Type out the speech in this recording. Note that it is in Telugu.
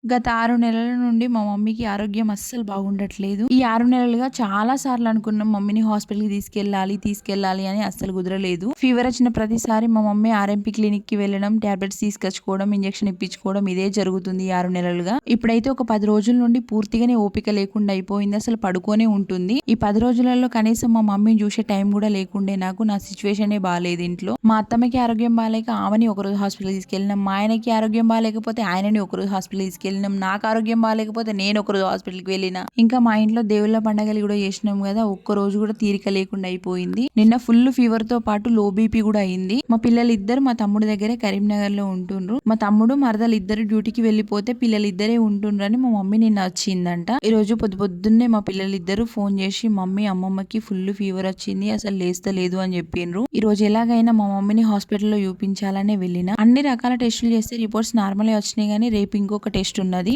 గత 6 నెలల నుండి మా మమ్మీకి ఆరోగ్యం అస్సలు బాగుండట్లేదు. ఈ 6 నెలలుగా చాలా సార్లు అనుకున్నాం మమ్మీని హాస్పిటల్‌కి తీసుకెళ్ళాలి అని అస్సలు కుదరలేదు. ఫీవర్ వచ్చిన ప్రతిసారి మా మమ్మీ ఆర్ఎంపీ క్లినిక్‌కి వెళ్ళడం, టాబ్లెట్స్ తీసుకొచ్చుకోవడం, ఇంజెక్షన్ ఇప్పించుకోవడం ఇదే జరుగుతుంది ఈ 6 నెలలుగా. ఇప్పుడైతే ఒక 10 రోజుల నుండి పూర్తిగానే ఓపిక లేకుండా అయిపోయింది. అసలు పడుకొనే ఉంటుంది. ఈ 10 రోజులలో కనీసం మా మమ్మీని చూసే టైం కూడా లేకుండే నాకు. నా సిచ్యువేషనే బాలేదు ఇంట్లో. మా అత్తమ్మకి ఆరోగ్యం బాలేక ఆమెని ఒకరోజు హాస్పిటల్‌కి తీసుకెళ్ళినాం. మా ఆయనకి ఆరోగ్యం బాలేకపోతే ఆయనని ఒకరోజు హాస్పిటల్‌కి తీసుకెళ్ళినాం. నాకు ఆరోగ్యం బాలేకపోతే నేను ఒకరోజు హాస్పిటల్‌కి వెళ్ళినా. ఇంకా మా ఇంట్లో దేవుళ్ళ పండగలు కూడా చేసినాం కదా, ఒక్కరోజు కూడా తీరిక లేకుండా అయిపోయింది. నిన్న ఫుల్ ఫీవర్ తో పాటు లో బీపీ కూడా అయింది. మా పిల్లలిద్దరు మా తమ్ముడి దగ్గరే కరీంనగర్ లో ఉంటుండ్రు. మా తమ్ముడు మరదలు ఇద్దరు డ్యూటీకి వెళ్ళిపోతే పిల్లలిద్దరే ఉంటుండ్రని మా మమ్మీ నిన్న వచ్చిందంట. ఈ రోజు పొద్దున్నే మా పిల్లలిద్దరు ఫోన్ చేసి మమ్మీ అమ్మమ్మకి ఫుల్ ఫీవర్ వచ్చింది, అసలు లేస్తలేదు అని చెప్పిండ్రు. ఈ రోజు ఎలాగైనా మా మమ్మీని హాస్పిటల్లో చూపించాలనే వెళ్ళిన. అన్ని రకాల టెస్టులు చేస్తే రిపోర్ట్స్ నార్మల్ వచ్చినాయి కానీ రేపు ఇంకొక టెస్ట్ ఉన్నది.